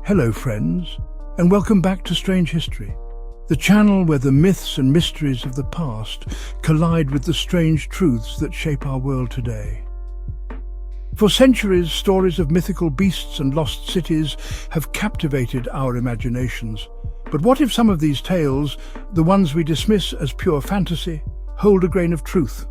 Hello friends, and welcome back to Strange History, the channel where the myths and mysteries of the past collide with the strange truths that shape our world today. For centuries, stories of mythical beasts and lost cities have captivated our imaginations. But what if some of these tales, the ones we dismiss as pure fantasy, hold a grain of truth?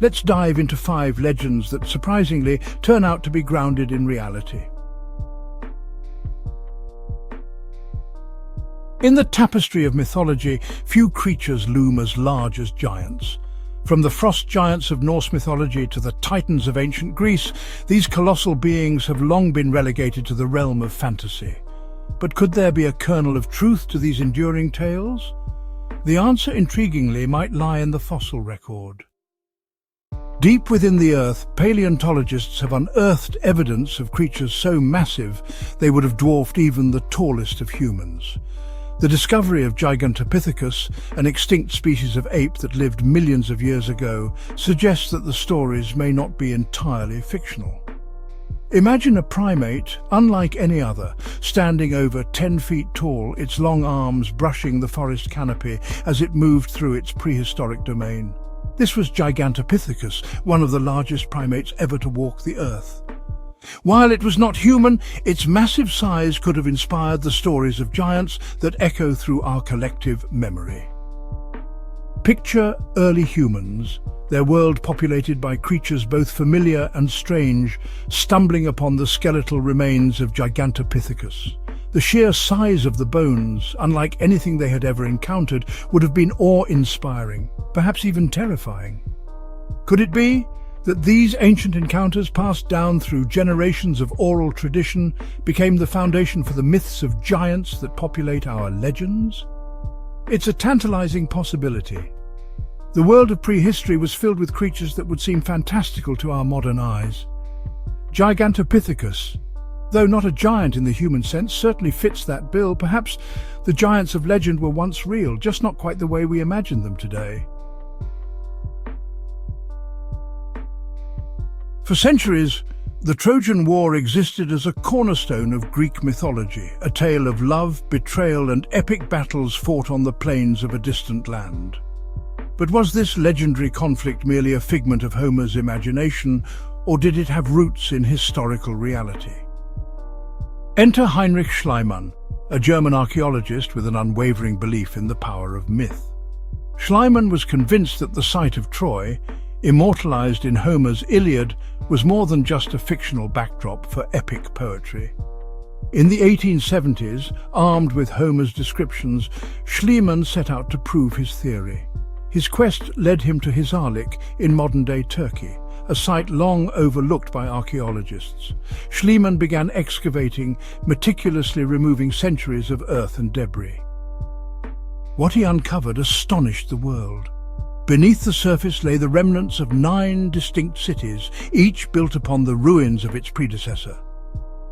Let's dive into 5 legends that surprisingly turn out to be grounded in reality. In the tapestry of mythology, few creatures loom as large as giants. From the frost giants of Norse mythology to the titans of ancient Greece, these colossal beings have long been relegated to the realm of fantasy. But could there be a kernel of truth to these enduring tales? The answer, intriguingly, might lie in the fossil record. Deep within the Earth, paleontologists have unearthed evidence of creatures so massive they would have dwarfed even the tallest of humans. The discovery of Gigantopithecus, an extinct species of ape that lived millions of years ago, suggests that the stories may not be entirely fictional. Imagine a primate, unlike any other, standing over 10 feet tall, its long arms brushing the forest canopy as it moved through its prehistoric domain. This was Gigantopithecus, one of the largest primates ever to walk the Earth. While it was not human, its massive size could have inspired the stories of giants that echo through our collective memory. Picture early humans, their world populated by creatures both familiar and strange, stumbling upon the skeletal remains of Gigantopithecus. The sheer size of the bones, unlike anything they had ever encountered, would have been awe-inspiring, perhaps even terrifying. Could it be that these ancient encounters, passed down through generations of oral tradition, became the foundation for the myths of giants that populate our legends? It's a tantalizing possibility. The world of prehistory was filled with creatures that would seem fantastical to our modern eyes. Gigantopithecus, though not a giant in the human sense, certainly fits that bill. Perhaps the giants of legend were once real, just not quite the way we imagine them today. For centuries, the Trojan War existed as a cornerstone of Greek mythology, a tale of love, betrayal, and epic battles fought on the plains of a distant land. But was this legendary conflict merely a figment of Homer's imagination, or did it have roots in historical reality? Enter Heinrich Schliemann, a German archaeologist with an unwavering belief in the power of myth. Schliemann was convinced that the site of Troy, immortalized in Homer's Iliad, was more than just a fictional backdrop for epic poetry. In the 1870s, armed with Homer's descriptions, Schliemann set out to prove his theory. His quest led him to Hisarlik in modern-day Turkey, a site long overlooked by archaeologists. Schliemann began excavating, meticulously removing centuries of earth and debris. What he uncovered astonished the world. Beneath the surface lay the remnants of 9 distinct cities, each built upon the ruins of its predecessor.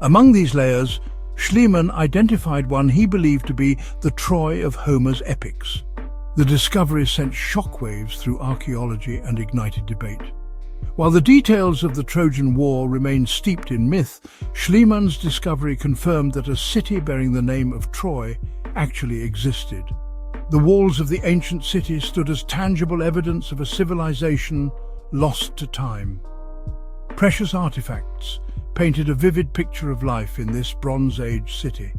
Among these layers, Schliemann identified one he believed to be the Troy of Homer's epics. The discovery sent shockwaves through archaeology and ignited debate. While the details of the Trojan War remained steeped in myth, Schliemann's discovery confirmed that a city bearing the name of Troy actually existed. The walls of the ancient city stood as tangible evidence of a civilization lost to time. Precious artifacts painted a vivid picture of life in this Bronze Age city,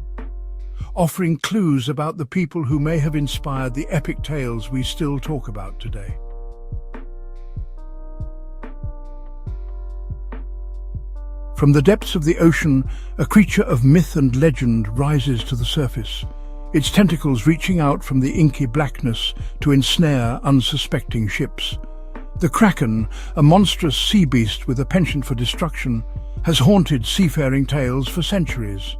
offering clues about the people who may have inspired the epic tales we still talk about today. From the depths of the ocean, a creature of myth and legend rises to the surface, its tentacles reaching out from the inky blackness to ensnare unsuspecting ships. The Kraken, a monstrous sea beast with a penchant for destruction, has haunted seafaring tales for centuries.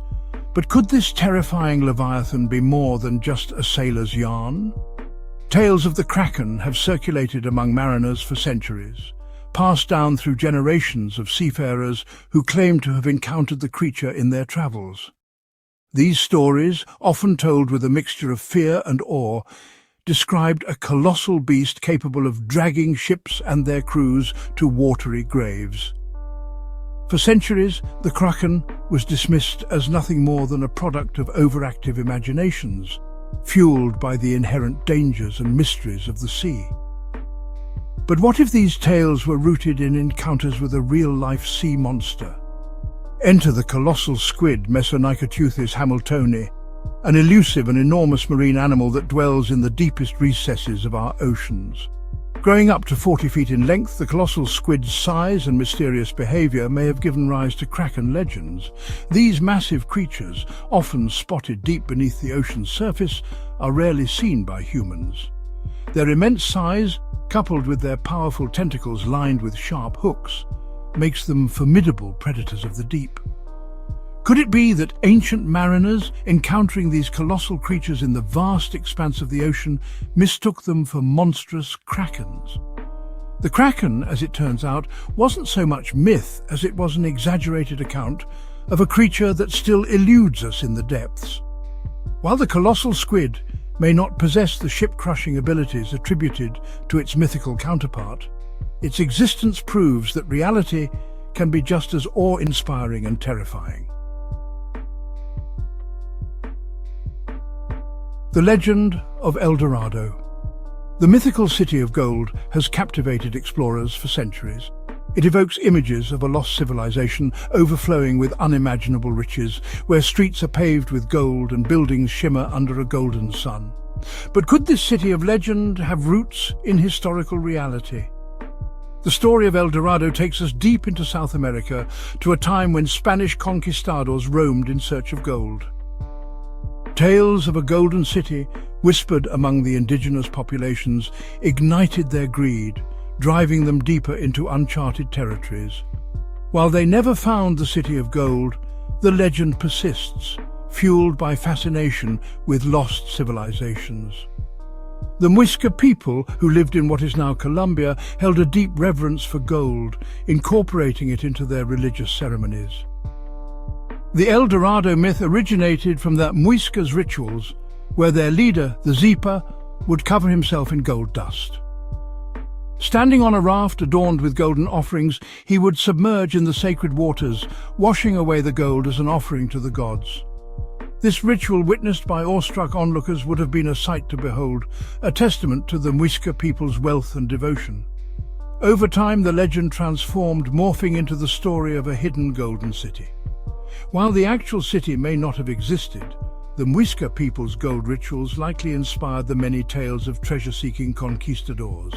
But could this terrifying leviathan be more than just a sailor's yarn? Tales of the Kraken have circulated among mariners for centuries, passed down through generations of seafarers who claim to have encountered the creature in their travels. These stories, often told with a mixture of fear and awe, described a colossal beast capable of dragging ships and their crews to watery graves. For centuries, the Kraken was dismissed as nothing more than a product of overactive imaginations, fueled by the inherent dangers and mysteries of the sea. But what if these tales were rooted in encounters with a real-life sea monster? Enter the colossal squid Mesonychoteuthis hamiltoni, an elusive and enormous marine animal that dwells in the deepest recesses of our oceans. Growing up to 40 feet in length, the colossal squid's size and mysterious behavior may have given rise to Kraken legends. These massive creatures, often spotted deep beneath the ocean's surface, are rarely seen by humans. Their immense size, coupled with their powerful tentacles lined with sharp hooks, makes them formidable predators of the deep. Could it be that ancient mariners, encountering these colossal creatures in the vast expanse of the ocean, mistook them for monstrous krakens? The Kraken, as it turns out, wasn't so much myth as it was an exaggerated account of a creature that still eludes us in the depths. While the colossal squid may not possess the ship-crushing abilities attributed to its mythical counterpart, its existence proves that reality can be just as awe-inspiring and terrifying. The legend of El Dorado. The mythical city of gold has captivated explorers for centuries. It evokes images of a lost civilization overflowing with unimaginable riches, where streets are paved with gold and buildings shimmer under a golden sun. But could this city of legend have roots in historical reality? The story of El Dorado takes us deep into South America, to a time when Spanish conquistadors roamed in search of gold. Tales of a golden city, whispered among the indigenous populations, ignited their greed, driving them deeper into uncharted territories. While they never found the city of gold, the legend persists, fueled by fascination with lost civilizations. The Muisca people, who lived in what is now Colombia, held a deep reverence for gold, incorporating it into their religious ceremonies. The El Dorado myth originated from the Muisca's rituals, where their leader, the Zipa, would cover himself in gold dust. Standing on a raft adorned with golden offerings, he would submerge in the sacred waters, washing away the gold as an offering to the gods. This ritual, witnessed by awestruck onlookers, would have been a sight to behold, a testament to the Muisca people's wealth and devotion. Over time, the legend transformed, morphing into the story of a hidden golden city. While the actual city may not have existed, the Muisca people's gold rituals likely inspired the many tales of treasure-seeking conquistadors.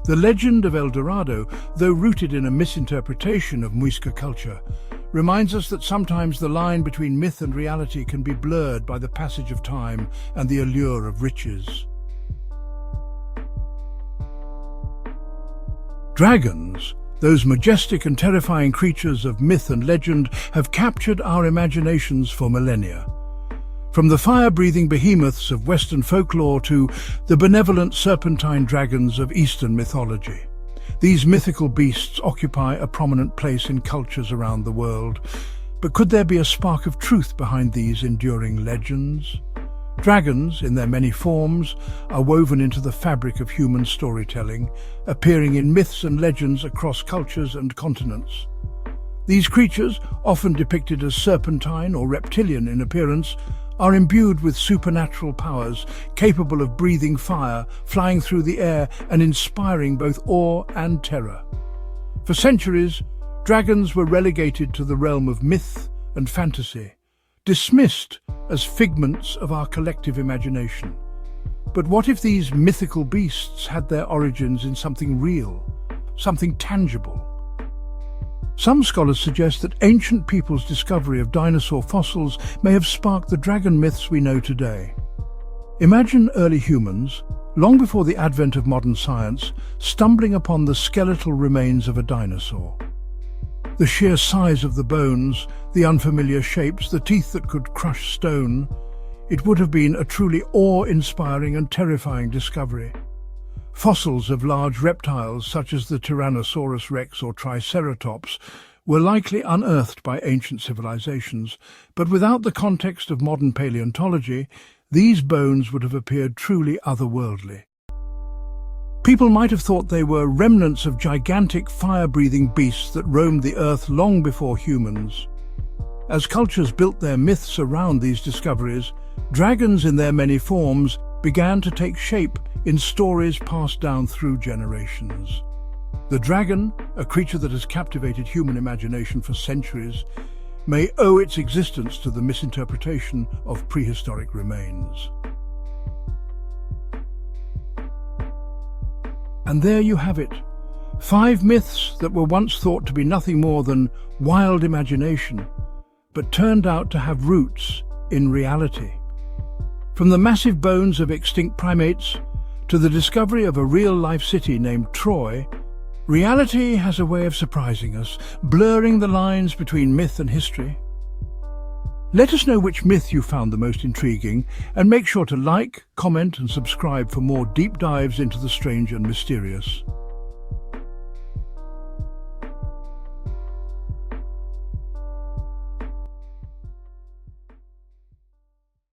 The legend of El Dorado, though rooted in a misinterpretation of Muisca culture, reminds us that sometimes the line between myth and reality can be blurred by the passage of time and the allure of riches. Dragons, those majestic and terrifying creatures of myth and legend, have captured our imaginations for millennia. From the fire-breathing behemoths of Western folklore to the benevolent serpentine dragons of Eastern mythology, these mythical beasts occupy a prominent place in cultures around the world. But could there be a spark of truth behind these enduring legends? Dragons, in their many forms, are woven into the fabric of human storytelling, appearing in myths and legends across cultures and continents. These creatures, often depicted as serpentine or reptilian in appearance, are imbued with supernatural powers, capable of breathing fire, flying through the air, and inspiring both awe and terror. For centuries, dragons were relegated to the realm of myth and fantasy, dismissed as figments of our collective imagination. But what if these mythical beasts had their origins in something real, something tangible? Some scholars suggest that ancient people's discovery of dinosaur fossils may have sparked the dragon myths we know today. Imagine early humans, long before the advent of modern science, stumbling upon the skeletal remains of a dinosaur. The sheer size of the bones, the unfamiliar shapes, the teeth that could crush stone, it would have been a truly awe-inspiring and terrifying discovery. Fossils of large reptiles such as the Tyrannosaurus rex or Triceratops were likely unearthed by ancient civilizations, but without the context of modern paleontology, these bones would have appeared truly otherworldly. People might have thought they were remnants of gigantic fire-breathing beasts that roamed the earth long before humans. As cultures built their myths around these discoveries, dragons in their many forms began to take shape in stories passed down through generations. The dragon, a creature that has captivated human imagination for centuries, may owe its existence to the misinterpretation of prehistoric remains. And there you have it, 5 myths that were once thought to be nothing more than wild imagination, but turned out to have roots in reality. From the massive bones of extinct primates to the discovery of a real-life city named Troy, reality has a way of surprising us, blurring the lines between myth and history. Let us know which myth you found the most intriguing, and make sure to like, comment and subscribe for more deep dives into the strange and mysterious.